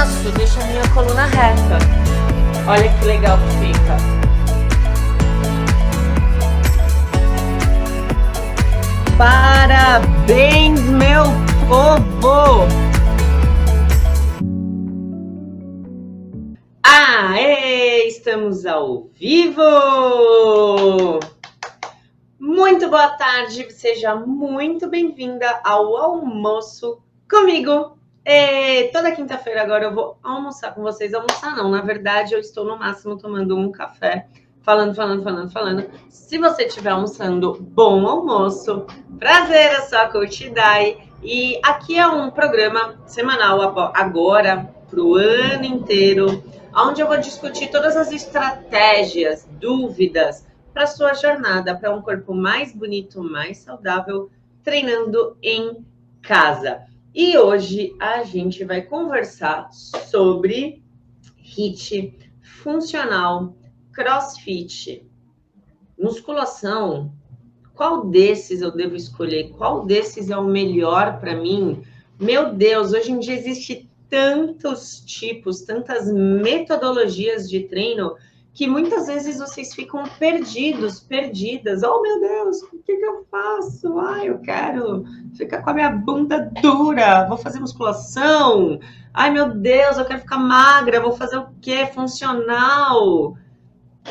faço? Deixa a minha coluna reta. Olha que legal que fica. Parabéns, meu povo! Aê! Estamos ao vivo! Muito boa tarde, seja muito bem-vinda ao almoço comigo. Toda quinta-feira agora eu vou almoçar com vocês. Almoçar não, na verdade eu estou no máximo tomando um café, falando. Se você estiver almoçando, bom almoço. Prazer, eu sou a Coach Dai. E aqui é um programa semanal agora, para o ano inteiro, onde eu vou discutir todas as estratégias, dúvidas, para sua jornada, para um corpo mais bonito, mais saudável, treinando em casa. E hoje a gente vai conversar sobre HIIT, funcional, crossfit, musculação. Qual desses eu devo escolher? Qual desses é o melhor para mim? Meu Deus, hoje em dia existe tantos tipos, tantas metodologias de treino que muitas vezes vocês ficam perdidas. Oh, meu Deus, o que eu faço? Ai, eu quero ficar com a minha bunda dura, vou fazer musculação. Ai, meu Deus, eu quero ficar magra, vou fazer o quê? Funcional.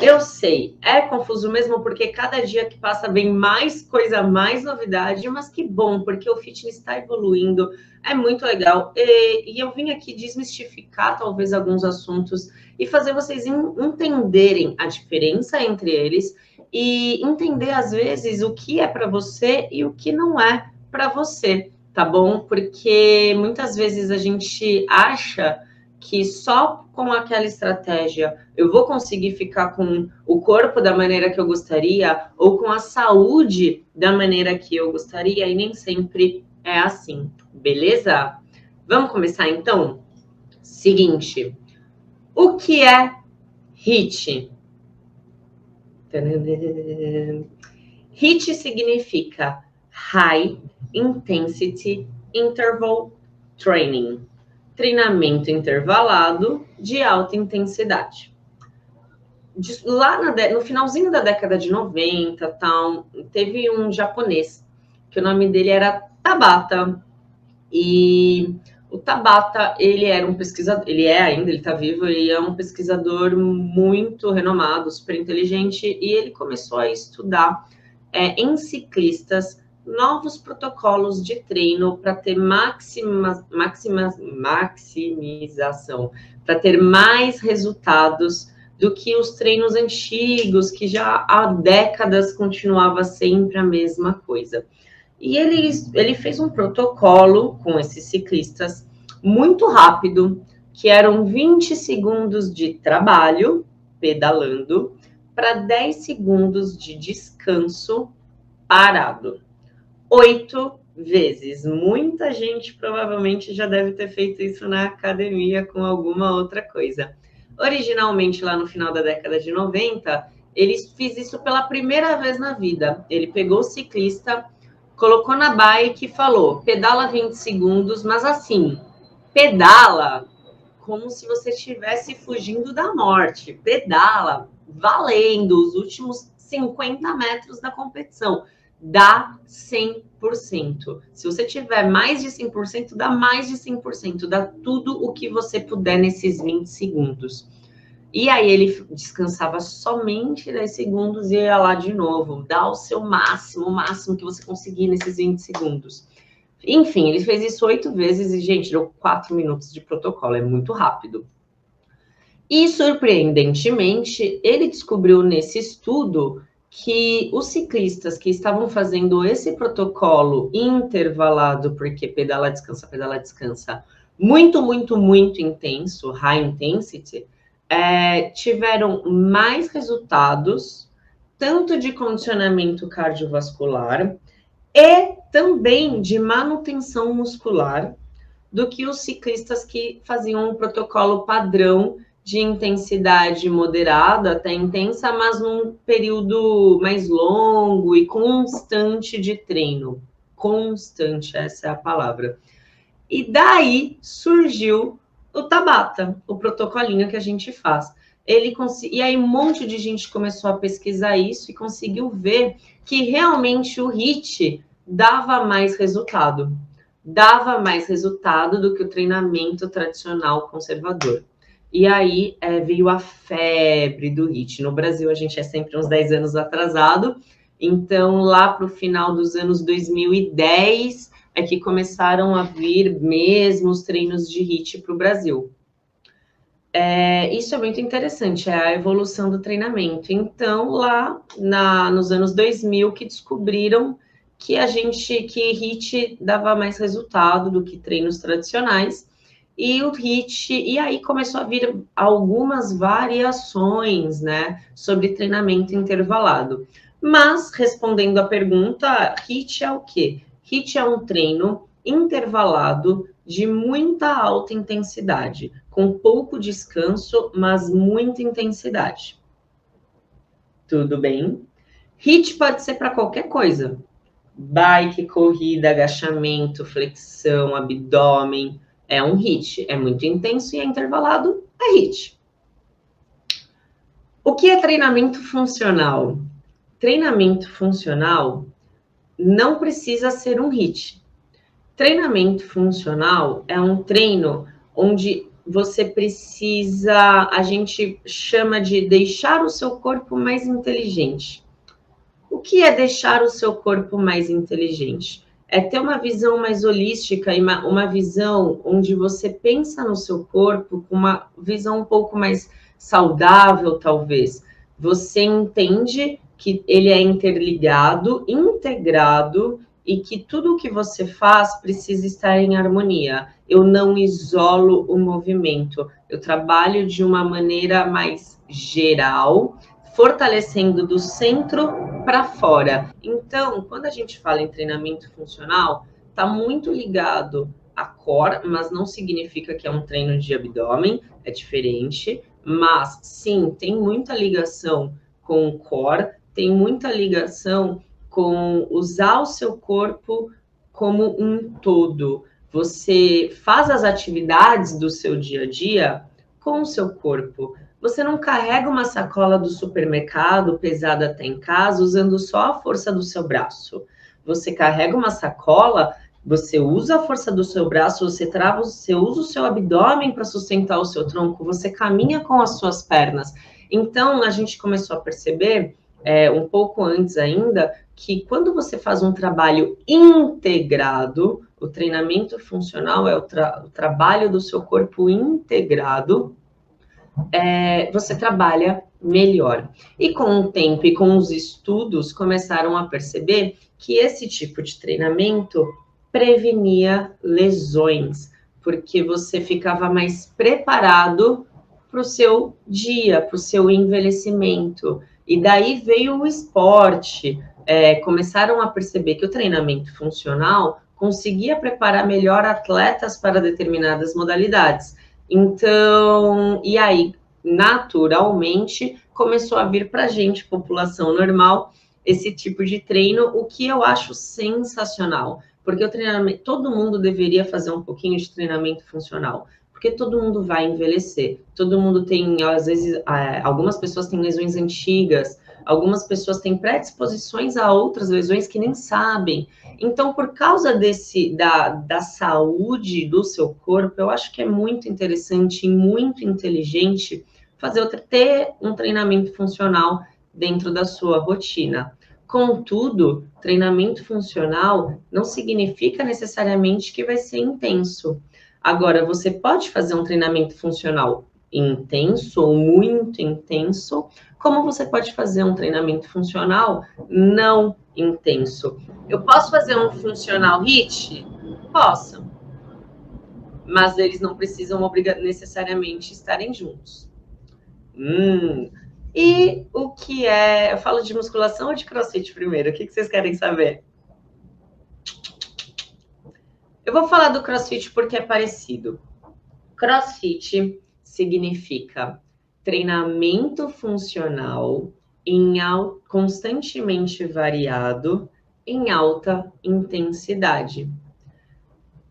Eu sei, é confuso mesmo, porque cada dia que passa vem mais coisa, mais novidade, mas que bom, porque o fitness está evoluindo, é muito legal. E eu vim aqui desmistificar talvez alguns assuntos e fazer vocês entenderem a diferença entre eles e entender, às vezes, o que é para você e o que não é para você, tá bom? Porque muitas vezes a gente acha que só com aquela estratégia eu vou conseguir ficar com o corpo da maneira que eu gostaria ou com a saúde da maneira que eu gostaria, e nem sempre é assim, beleza? Vamos começar então? Seguinte, o que é HIIT? HIIT significa High Intensity Interval Training. Treinamento intervalado de alta intensidade. Lá no finalzinho da década de 90, tal, teve um japonês, que o nome dele era Tabata. E o Tabata, ele era um pesquisador, ele está vivo, ele é um pesquisador muito renomado, super inteligente, e ele começou a estudar em ciclistas novos protocolos de treino para ter maximização, para ter mais resultados do que os treinos antigos, que já há décadas continuava sempre a mesma coisa. E ele fez um protocolo com esses ciclistas muito rápido, que eram 20 segundos de trabalho, pedalando, para 10 segundos de descanso parado. 8 vezes. Muita gente provavelmente já deve ter feito isso na academia com alguma outra coisa. Originalmente, lá no final da década de 90, ele fez isso pela primeira vez na vida. Ele pegou o ciclista, colocou na bike e falou: pedala 20 segundos, mas assim, pedala como se você estivesse fugindo da morte. Pedala valendo os últimos 50 metros da competição. Dá 100%. Se você tiver mais de 100%, dá mais de 100%. Dá tudo o que você puder nesses 20 segundos. E aí ele descansava somente 10 segundos e ia lá de novo. Dá o seu máximo, o máximo que você conseguir nesses 20 segundos. Enfim, ele fez isso 8 vezes e, gente, deu 4 minutos de protocolo. É muito rápido. E, surpreendentemente, ele descobriu nesse estudo que os ciclistas que estavam fazendo esse protocolo intervalado, porque pedala, descansa, muito intenso, high intensity, tiveram mais resultados, tanto de condicionamento cardiovascular e também de manutenção muscular, do que os ciclistas que faziam um protocolo padrão de intensidade moderada até intensa, mas num período mais longo e constante de treino. Constante, essa é a palavra. E daí surgiu O Tabata, o protocolinho que a gente faz. E aí um monte de gente começou a pesquisar isso e conseguiu ver que realmente o HIIT dava mais resultado. Dava mais resultado do que o treinamento tradicional conservador. E aí veio a febre do HIIT. No Brasil, a gente é sempre uns 10 anos atrasado. Então, lá para o final dos anos 2010, é que começaram a vir mesmo os treinos de HIIT para o Brasil. Isso é muito interessante, é a evolução do treinamento. Então, lá nos anos 2000, que descobriram que HIIT dava mais resultado do que treinos tradicionais, e aí começou a vir algumas variações, né, sobre treinamento intervalado. Mas, respondendo à pergunta, HIIT é o quê? HIIT é um treino intervalado de muita alta intensidade, com pouco descanso, mas muita intensidade. Tudo bem? HIIT pode ser para qualquer coisa. Bike, corrida, agachamento, flexão, abdômen. É um HIIT. É muito intenso e é intervalado. É HIIT. O que é treinamento funcional? Treinamento funcional não precisa ser um HIIT. Treinamento funcional é um treino onde você precisa, a gente chama de deixar o seu corpo mais inteligente. O que é deixar o seu corpo mais inteligente? É ter uma visão mais holística e uma visão onde você pensa no seu corpo com uma visão um pouco mais saudável, talvez. Você entende que ele é interligado, integrado, e que tudo o que você faz precisa estar em harmonia. Eu não isolo o movimento, eu trabalho de uma maneira mais geral, fortalecendo do centro para fora. Então, quando a gente fala em treinamento funcional, está muito ligado a core, mas não significa que é um treino de abdômen, é diferente. Mas, sim, tem muita ligação com o core, tem muita ligação com usar o seu corpo como um todo. Você faz as atividades do seu dia a dia com o seu corpo. Você não carrega uma sacola do supermercado pesada até em casa usando só a força do seu braço. Você carrega uma sacola, você usa a força do seu braço, você usa o seu abdômen para sustentar o seu tronco, você caminha com as suas pernas. Então, a gente começou a perceber, um pouco antes ainda, que quando você faz um trabalho integrado, o treinamento funcional é o trabalho do seu corpo integrado, você trabalha melhor. E com o tempo e com os estudos, começaram a perceber que esse tipo de treinamento prevenia lesões, porque você ficava mais preparado para o seu dia, para o seu envelhecimento. E daí veio o esporte. Começaram a perceber que o treinamento funcional conseguia preparar melhor atletas para determinadas modalidades. Então, e aí, naturalmente, começou a vir para a gente, população normal, esse tipo de treino, o que eu acho sensacional, porque o treinamento, todo mundo deveria fazer um pouquinho de treinamento funcional, porque todo mundo vai envelhecer, todo mundo tem, às vezes, algumas pessoas têm lesões antigas, algumas pessoas têm predisposições a outras lesões que nem sabem. Então, por causa da saúde do seu corpo, eu acho que é muito interessante e muito inteligente ter um treinamento funcional dentro da sua rotina. Contudo, treinamento funcional não significa necessariamente que vai ser intenso. Agora, você pode fazer um treinamento funcional intenso ou muito intenso, como você pode fazer um treinamento funcional não intenso. Eu posso fazer um funcional HIIT? Posso. Mas eles não precisam necessariamente estarem juntos. E o que é... Eu falo de musculação ou de crossfit primeiro? O que vocês querem saber? Eu vou falar do crossfit porque é parecido. Crossfit significa treinamento funcional constantemente variado em alta intensidade.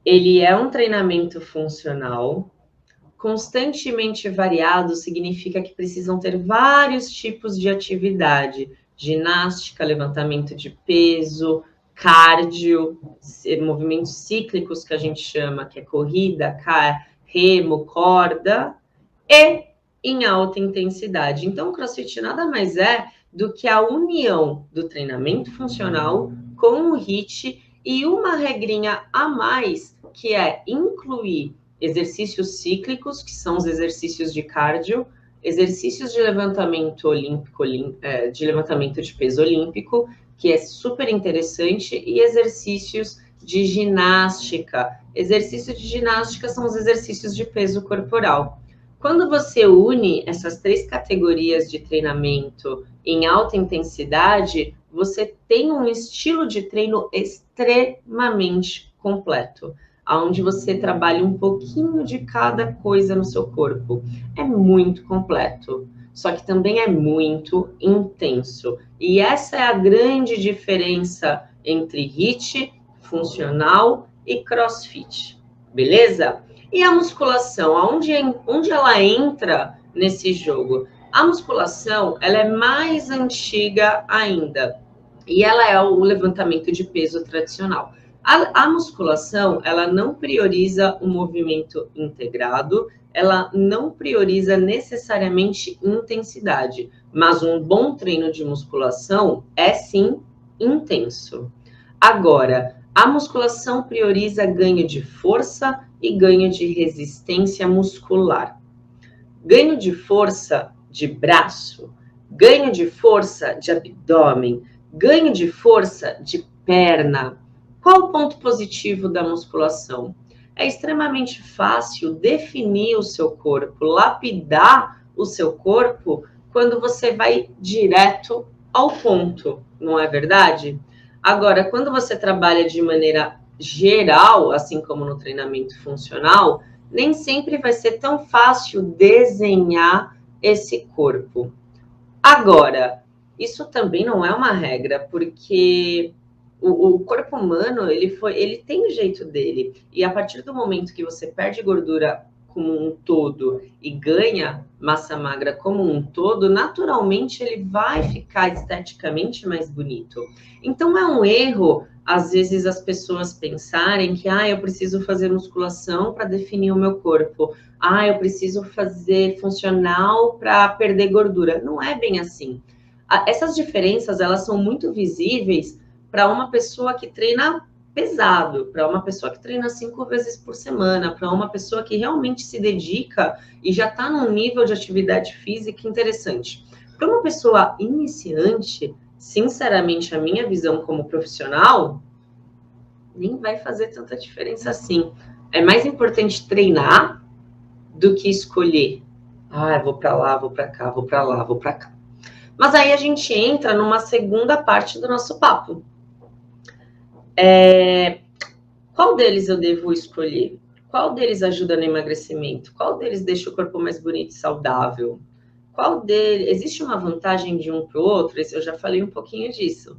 Ele é um treinamento funcional constantemente variado significa que precisam ter vários tipos de atividade: ginástica, levantamento de peso, cardio, movimentos cíclicos que a gente chama, que é corrida, remo, corda, e em alta intensidade. Então, o CrossFit nada mais é do que a união do treinamento funcional com o HIIT e uma regrinha a mais, que é incluir exercícios cíclicos, que são os exercícios de cardio, exercícios de levantamento olímpico, de levantamento de peso olímpico, que é super interessante, e exercícios de ginástica. Exercícios de ginástica são os exercícios de peso corporal. Quando você une essas 3 categorias de treinamento em alta intensidade, você tem um estilo de treino extremamente completo, onde você trabalha um pouquinho de cada coisa no seu corpo. É muito completo, só que também é muito intenso. E essa é a grande diferença entre HIIT, funcional e CrossFit, beleza? E a musculação, onde ela entra nesse jogo? A musculação, ela é mais antiga ainda, e ela é o levantamento de peso tradicional. A musculação, ela não prioriza o movimento integrado, ela não prioriza necessariamente intensidade, mas um bom treino de musculação é sim intenso. Agora, a musculação prioriza ganho de força e ganho de resistência muscular. Ganho de força de braço, ganho de força de abdômen, ganho de força de perna. Qual o ponto positivo da musculação? É extremamente fácil definir o seu corpo, lapidar o seu corpo quando você vai direto ao ponto, não é verdade? Agora, quando você trabalha de maneira geral, assim como no treinamento funcional, nem sempre vai ser tão fácil desenhar esse corpo. Agora, isso também não é uma regra, porque o corpo humano, ele tem o jeito dele. E a partir do momento que você perde gordura como um todo e ganha massa magra como um todo, naturalmente ele vai ficar esteticamente mais bonito. Então é um erro, às vezes, as pessoas pensarem que eu preciso fazer musculação para definir o meu corpo. Eu preciso fazer funcional para perder gordura. Não é bem assim. Essas diferenças, elas são muito visíveis para uma pessoa que treina pesado, para uma pessoa que treina 5 vezes por semana, para uma pessoa que realmente se dedica e já está num nível de atividade física interessante. Para uma pessoa iniciante, sinceramente, a minha visão como profissional nem vai fazer tanta diferença assim. É mais importante treinar do que escolher. Vou para lá, vou para cá, vou para lá, vou para cá. Mas aí a gente entra numa segunda parte do nosso papo. Qual deles eu devo escolher? Qual deles ajuda no emagrecimento? Qual deles deixa o corpo mais bonito e saudável? Qual deles... Existe uma vantagem de um para o outro? Eu já falei um pouquinho disso.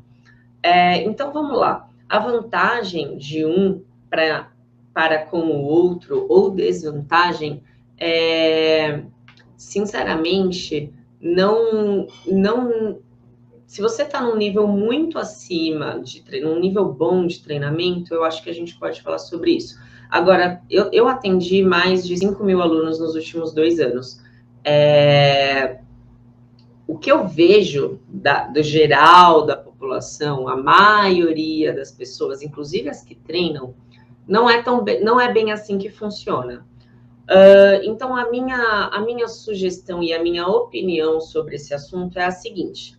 Então, vamos lá. A vantagem de um para com o outro, ou desvantagem, sinceramente, não... Se você está num nível muito acima, num nível bom de treinamento, eu acho que a gente pode falar sobre isso. Agora, eu atendi mais de 5.000 alunos nos últimos 2 anos. O que eu vejo do geral da população, a maioria das pessoas, inclusive as que treinam, não é bem assim que funciona. Então, a minha sugestão e a minha opinião sobre esse assunto é a seguinte: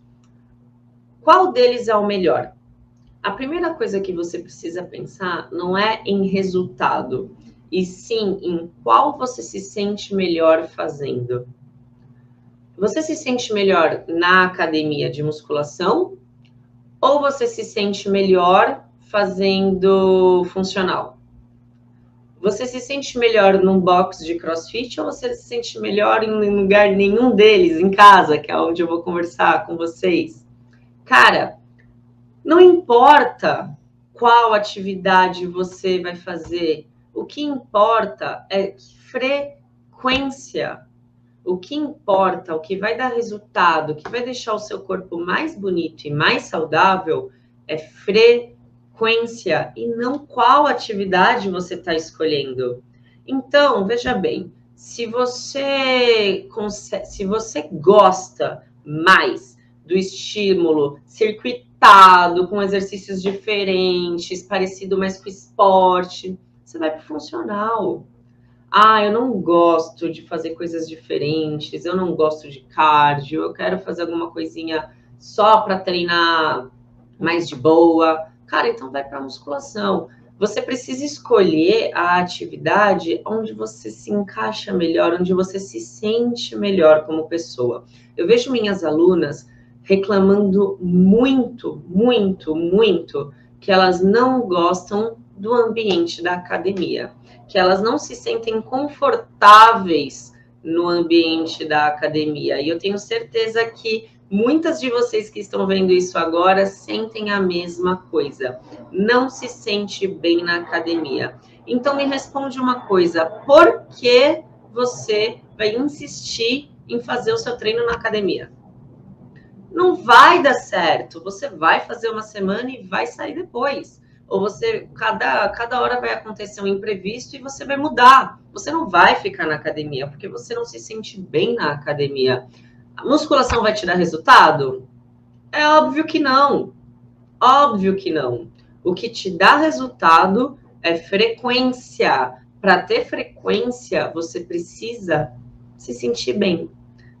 qual deles é o melhor? A primeira coisa que você precisa pensar não é em resultado, e sim em qual você se sente melhor fazendo. Você se sente melhor na academia de musculação ou você se sente melhor fazendo funcional? Você se sente melhor num box de CrossFit ou você se sente melhor em lugar nenhum deles, em casa, que é onde eu vou conversar com vocês? Cara, não importa qual atividade você vai fazer, o que importa é frequência. O que importa, o que vai dar resultado, o que vai deixar o seu corpo mais bonito e mais saudável é frequência e não qual atividade você está escolhendo. Então, veja bem, se você gosta mais do estímulo circuitado, com exercícios diferentes, parecido mais com esporte, você vai para o funcional. Ah, eu não gosto de fazer coisas diferentes, eu não gosto de cardio, eu quero fazer alguma coisinha só para treinar mais de boa. Cara, então vai para musculação. Você precisa escolher a atividade onde você se encaixa melhor, onde você se sente melhor como pessoa. Eu vejo minhas alunas reclamando muito, muito, muito que elas não gostam do ambiente da academia, que elas não se sentem confortáveis no ambiente da academia. E eu tenho certeza que muitas de vocês que estão vendo isso agora sentem a mesma coisa. Não se sente bem na academia. Então me responde uma coisa: por que você vai insistir em fazer o seu treino na academia? Não vai dar certo. Você vai fazer uma semana e vai sair depois. Ou você, cada hora vai acontecer um imprevisto e você vai mudar. Você não vai ficar na academia, porque você não se sente bem na academia. A musculação vai te dar resultado? É óbvio que não. Óbvio que não. O que te dá resultado é frequência. Para ter frequência, você precisa se sentir bem.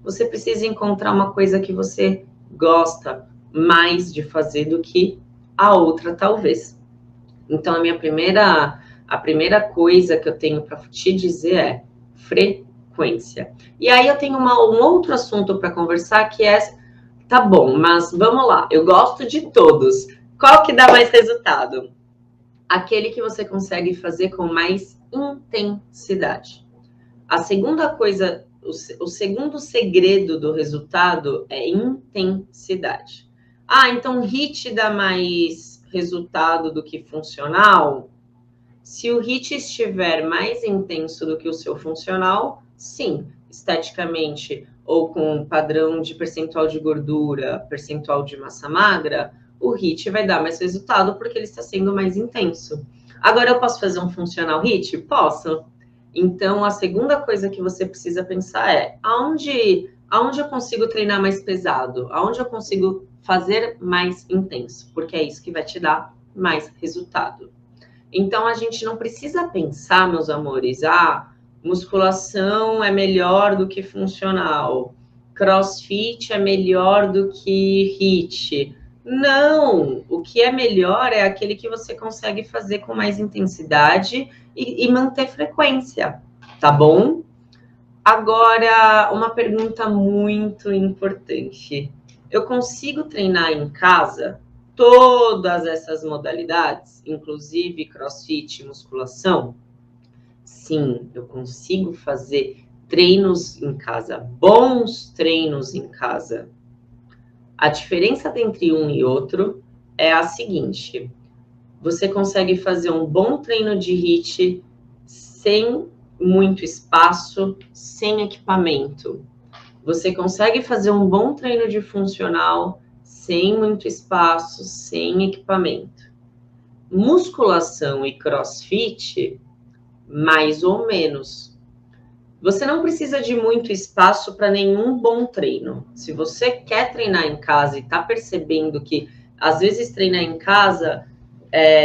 Você precisa encontrar uma coisa que você gosta mais de fazer do que a outra, talvez. Então, a primeira coisa que eu tenho para te dizer é frequência. E aí eu tenho um outro assunto para conversar que é, tá bom, mas vamos lá, eu gosto de todos. Qual que dá mais resultado? Aquele que você consegue fazer com mais intensidade. A segunda coisa, o segundo segredo do resultado é intensidade. Ah, então HIIT dá mais resultado do que funcional? Se o HIIT estiver mais intenso do que o seu funcional, sim, esteticamente ou com padrão de percentual de gordura, percentual de massa magra, o HIIT vai dar mais resultado porque ele está sendo mais intenso. Agora, eu posso fazer um funcional HIIT? Posso. Então, a segunda coisa que você precisa pensar é aonde eu consigo treinar mais pesado? Aonde eu consigo fazer mais intenso? Porque é isso que vai te dar mais resultado. Então, a gente não precisa pensar, meus amores, musculação é melhor do que funcional, CrossFit é melhor do que HIIT. Não! O que é melhor é aquele que você consegue fazer com mais intensidade e manter frequência, tá bom? Agora, uma pergunta muito importante. Eu consigo treinar em casa todas essas modalidades, inclusive CrossFit e musculação? Sim, eu consigo fazer treinos em casa, bons treinos em casa. A diferença entre um e outro é a seguinte: você consegue fazer um bom treino de HIIT sem muito espaço, sem equipamento. Você consegue fazer um bom treino de funcional sem muito espaço, sem equipamento. Musculação e CrossFit, mais ou menos. Você não precisa de muito espaço para nenhum bom treino. Se você quer treinar em casa e está percebendo que, às vezes, treinar em casa,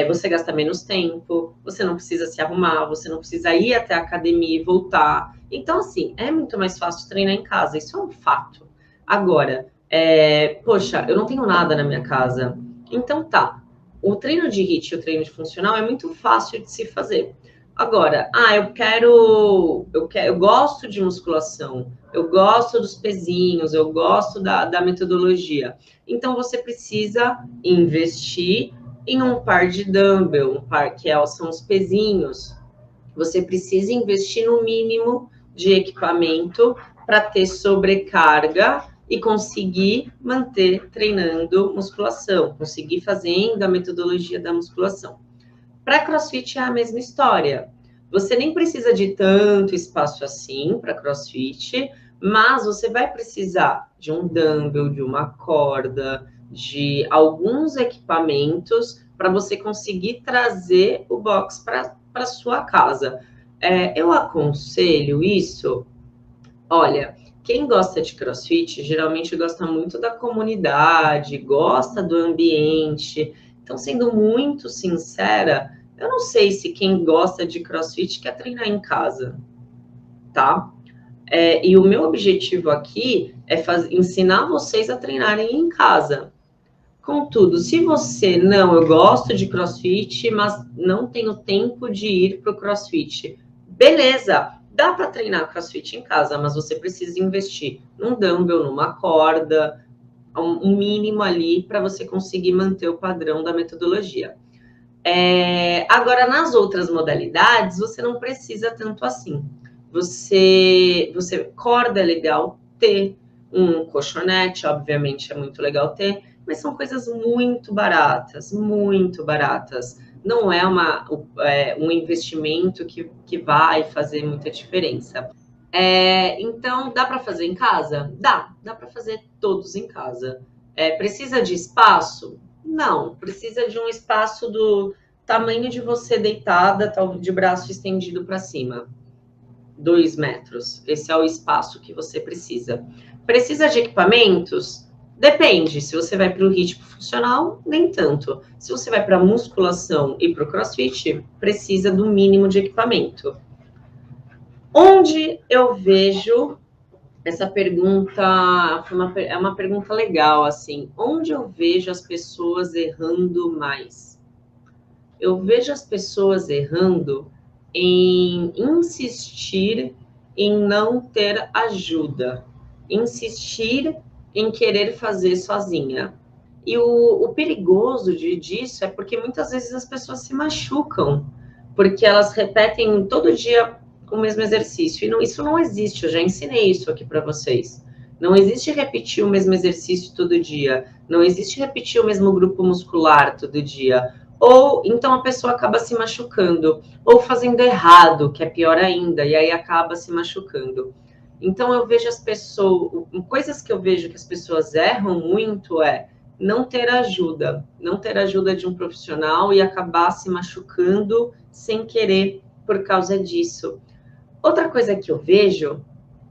você gasta menos tempo, você não precisa se arrumar, você não precisa ir até a academia e voltar. Então, assim, é muito mais fácil treinar em casa, isso é um fato. Agora, poxa, eu não tenho nada na minha casa. Então, tá. O treino de HIIT e o treino de funcional é muito fácil de se fazer. Agora, eu gosto de musculação, eu gosto dos pezinhos, eu gosto da metodologia. Então, você precisa investir em um par de dumbbell, são os pezinhos. Você precisa investir no mínimo de equipamento para ter sobrecarga e conseguir manter treinando musculação, conseguir fazendo a metodologia da musculação. Para CrossFit é a mesma história. Você nem precisa de tanto espaço assim para CrossFit, mas você vai precisar de um dumbbell, de uma corda, de alguns equipamentos para você conseguir trazer o box para sua casa. Eu aconselho isso. Olha, quem gosta de CrossFit geralmente gosta muito da comunidade, gosta do ambiente. Então, sendo muito sincera, eu não sei se quem gosta de CrossFit quer treinar em casa, tá? E o meu objetivo aqui é ensinar vocês a treinarem em casa. Contudo, se você não, eu gosto de CrossFit, mas não tenho tempo de ir para o CrossFit. Beleza, dá para treinar CrossFit em casa, mas você precisa investir num dumbbell, numa corda, um mínimo ali para você conseguir manter o padrão da metodologia. Agora, nas outras modalidades, você não precisa tanto assim. Você corda é legal ter, um colchonete, obviamente, é muito legal ter, mas são coisas muito baratas, muito baratas. Não é um investimento que vai fazer muita diferença. Então, dá para fazer em casa? Dá para fazer todos em casa. Precisa de espaço? Não, precisa de um espaço do tamanho de você deitada, de braço estendido para cima. 2 metros. Esse é o espaço que você precisa. Precisa de equipamentos? Depende. Se você vai para o ritmo funcional, nem tanto. Se você vai para a musculação e para o CrossFit, precisa do mínimo de equipamento. Onde eu vejo essa pergunta, é uma pergunta legal, assim. Onde eu vejo as pessoas errando mais? Eu vejo as pessoas errando em insistir em não ter ajuda, insistir em querer fazer sozinha. E o perigoso disso é porque muitas vezes as pessoas se machucam, porque elas repetem todo dia o mesmo exercício. E isso não existe, eu já ensinei isso aqui para vocês. Não existe repetir o mesmo exercício todo dia. Não existe repetir o mesmo grupo muscular todo dia. Ou então a pessoa acaba se machucando, ou fazendo errado, que é pior ainda, e aí acaba se machucando. Então eu vejo as pessoas, coisas que eu vejo que as pessoas erram muito não ter ajuda de um profissional e acabar se machucando sem querer por causa disso. Outra coisa que eu vejo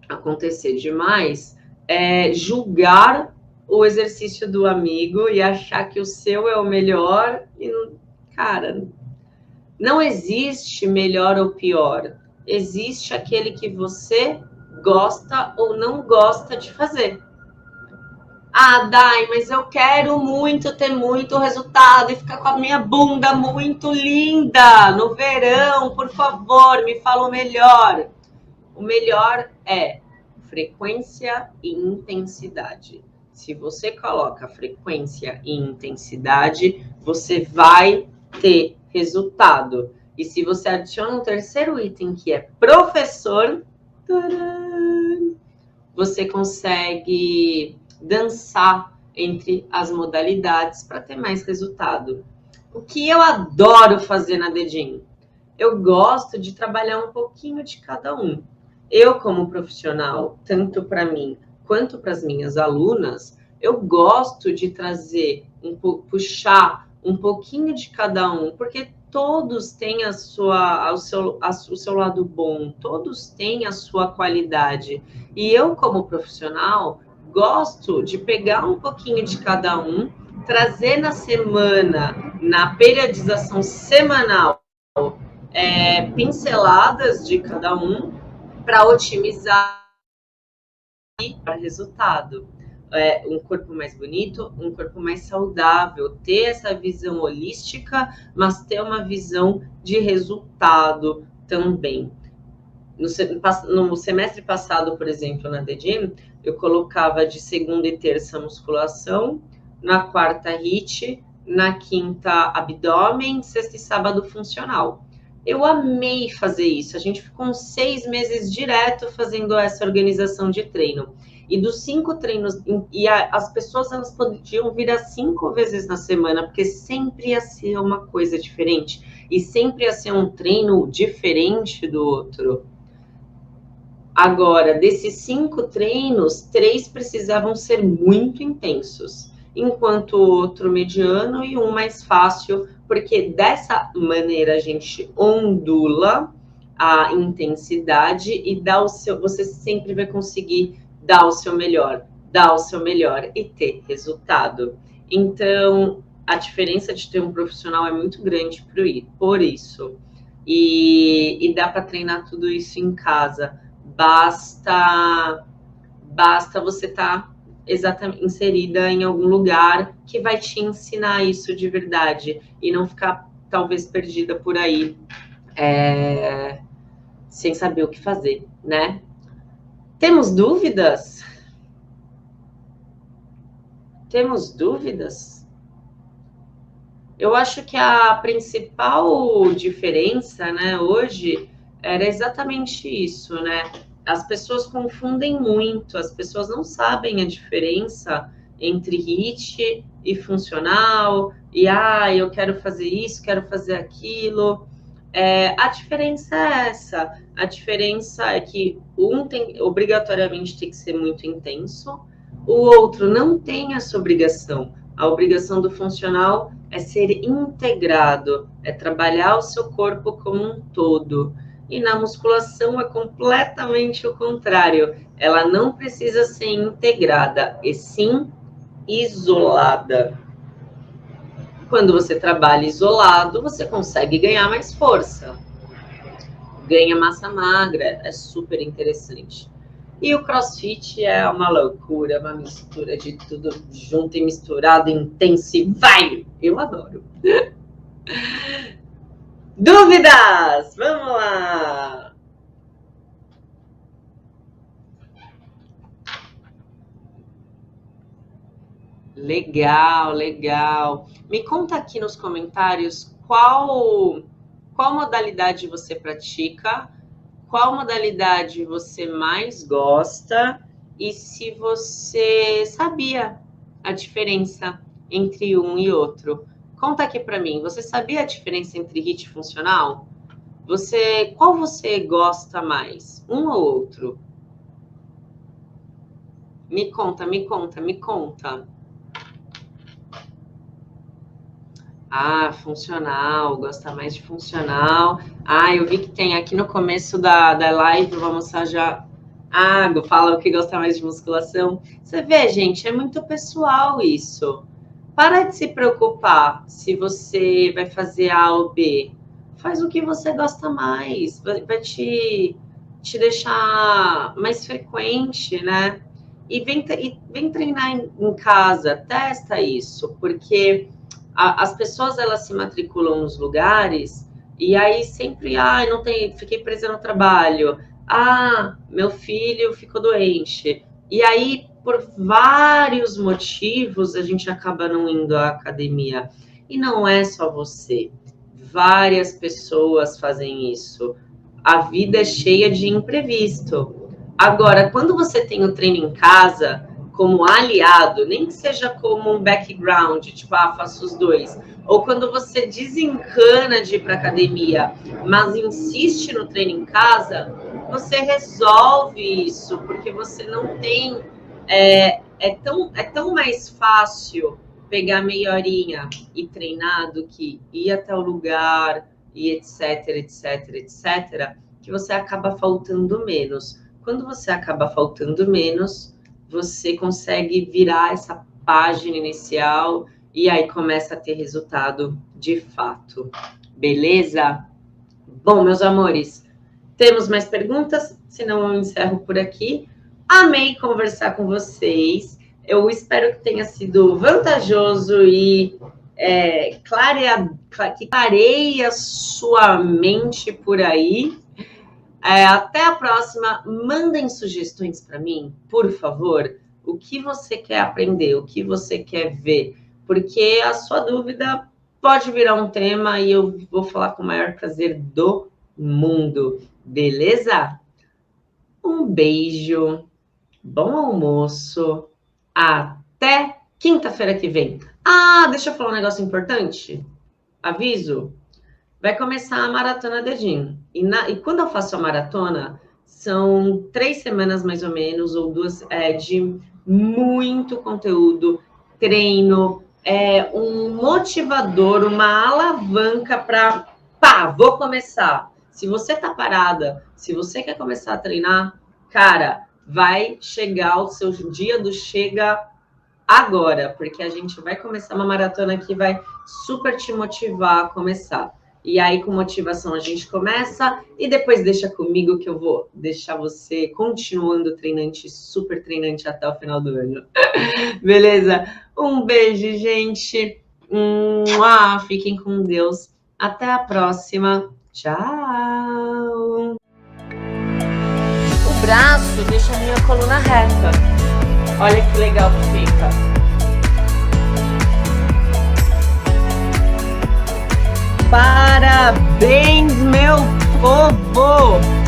acontecer demais é julgar o exercício do amigo e achar que o seu é o melhor. E, cara, não existe melhor ou pior. Existe aquele que você gosta ou não gosta de fazer. Ah, Dai, mas eu quero muito ter muito resultado e ficar com a minha bunda muito linda no verão. Por favor, me fala o melhor. O melhor é frequência e intensidade. Se você coloca frequência e intensidade, você vai ter resultado. E se você adiciona um terceiro item, que é professor, você consegue dançar entre as modalidades para ter mais resultado. O que eu adoro fazer na The Gym? Eu gosto de trabalhar um pouquinho de cada um. Eu, como profissional, tanto para mim quanto para as minhas alunas, eu gosto de trazer, puxar um pouquinho de cada um, porque todos têm o seu lado bom, todos têm a sua qualidade. E eu, como profissional, gosto de pegar um pouquinho de cada um, trazer na semana, na periodização semanal, pinceladas de cada um para otimizar e para resultado. Um corpo mais bonito, um corpo mais saudável, ter essa visão holística, mas ter uma visão de resultado também. No semestre passado, por exemplo, na The Gym, eu colocava de segunda e terça musculação, na quarta HIIT, na quinta abdômen, sexta e sábado funcional. Eu amei fazer isso. A gente ficou uns 6 meses direto fazendo essa organização de treino. E dos 5 treinos, as pessoas elas podiam vir a 5 vezes na semana, porque sempre ia ser uma coisa diferente. E sempre ia ser um treino diferente do outro. Agora, desses 5 treinos, 3 precisavam ser muito intensos, enquanto o outro mediano e um mais fácil, porque dessa maneira a gente ondula a intensidade e dá o seu, você sempre vai conseguir dar o seu melhor e ter resultado. Então, a diferença de ter um profissional é muito grande por isso. E dá para treinar tudo isso em casa. Basta você estar exatamente inserida em algum lugar que vai te ensinar isso de verdade e não ficar talvez perdida por aí, sem saber o que fazer, né? Temos dúvidas? Temos dúvidas? Eu acho que a principal diferença, né, hoje era exatamente isso, né? As pessoas confundem muito, as pessoas não sabem a diferença entre HIIT e funcional, e eu quero fazer isso, quero fazer aquilo. A diferença é essa. A diferença é que um tem obrigatoriamente tem que ser muito intenso, o outro não tem essa obrigação. A obrigação do funcional é ser integrado, é trabalhar o seu corpo como um todo. E na musculação é completamente o contrário. Ela não precisa ser integrada, e sim isolada. Quando você trabalha isolado, você consegue ganhar mais força. Ganha massa magra, é super interessante. E o CrossFit é uma loucura, uma mistura de tudo junto e misturado, intenso e vai! Eu adoro. Dúvidas? Vamos lá! Legal, legal. Me conta aqui nos comentários qual modalidade você pratica, qual modalidade você mais gosta e se você sabia a diferença entre um e outro. Conta aqui para mim, você sabia a diferença entre HIIT e funcional? Qual você gosta mais? Um ou outro? Me conta, me conta, me conta. Funcional, gosta mais de funcional. Eu vi que tem aqui no começo da live, vou mostrar já. Fala o que gosta mais de musculação. Você vê, gente, é muito pessoal isso. Para de se preocupar se você vai fazer A ou B. Faz o que você gosta mais. Vai te deixar mais frequente, né? E vem treinar em casa. Testa isso, porque as pessoas elas se matriculam nos lugares e aí sempre, não tem, fiquei presa no trabalho, meu filho ficou doente. E aí, por vários motivos, a gente acaba não indo à academia. E não é só você. Várias pessoas fazem isso. A vida é cheia de imprevisto. Agora, quando você tem o treino em casa, como aliado, nem que seja como um background, tipo, faço os dois. Ou quando você desencana de ir para academia, mas insiste no treino em casa, você resolve isso, porque você não tem... É tão mais fácil pegar meia horinha e treinar do que ir até o lugar e etc, etc, etc, que você acaba faltando menos. Quando você acaba faltando menos, você consegue virar essa página inicial e aí começa a ter resultado de fato. Beleza? Bom, meus amores, temos mais perguntas? Senão eu encerro por aqui. Amei conversar com vocês. Eu espero que tenha sido vantajoso e que clareie a sua mente por aí. Até a próxima. Mandem sugestões para mim, por favor. O que você quer aprender, o que você quer ver, porque a sua dúvida pode virar um tema e eu vou falar com o maior prazer do mundo, beleza? Um beijo. bom almoço, até quinta-feira que vem. Ah, deixa eu falar um negócio importante. Aviso, vai começar a maratona dedinho. E quando eu faço a maratona, são 3 semanas mais ou menos, ou 2, de muito conteúdo, treino, um motivador, uma alavanca para, pá, vou começar. Se você tá parada, se você quer começar a treinar, cara, vai chegar o seu dia do chega agora, porque a gente vai começar uma maratona que vai super te motivar a começar. E aí, com motivação, a gente começa e depois deixa comigo que eu vou deixar você continuando treinante, super treinante até o final do ano. Beleza? Um beijo, gente. Fiquem com Deus. Até a próxima. Tchau. O braço deixa a minha coluna reta. Olha que legal que fica. Parabéns, meu povo!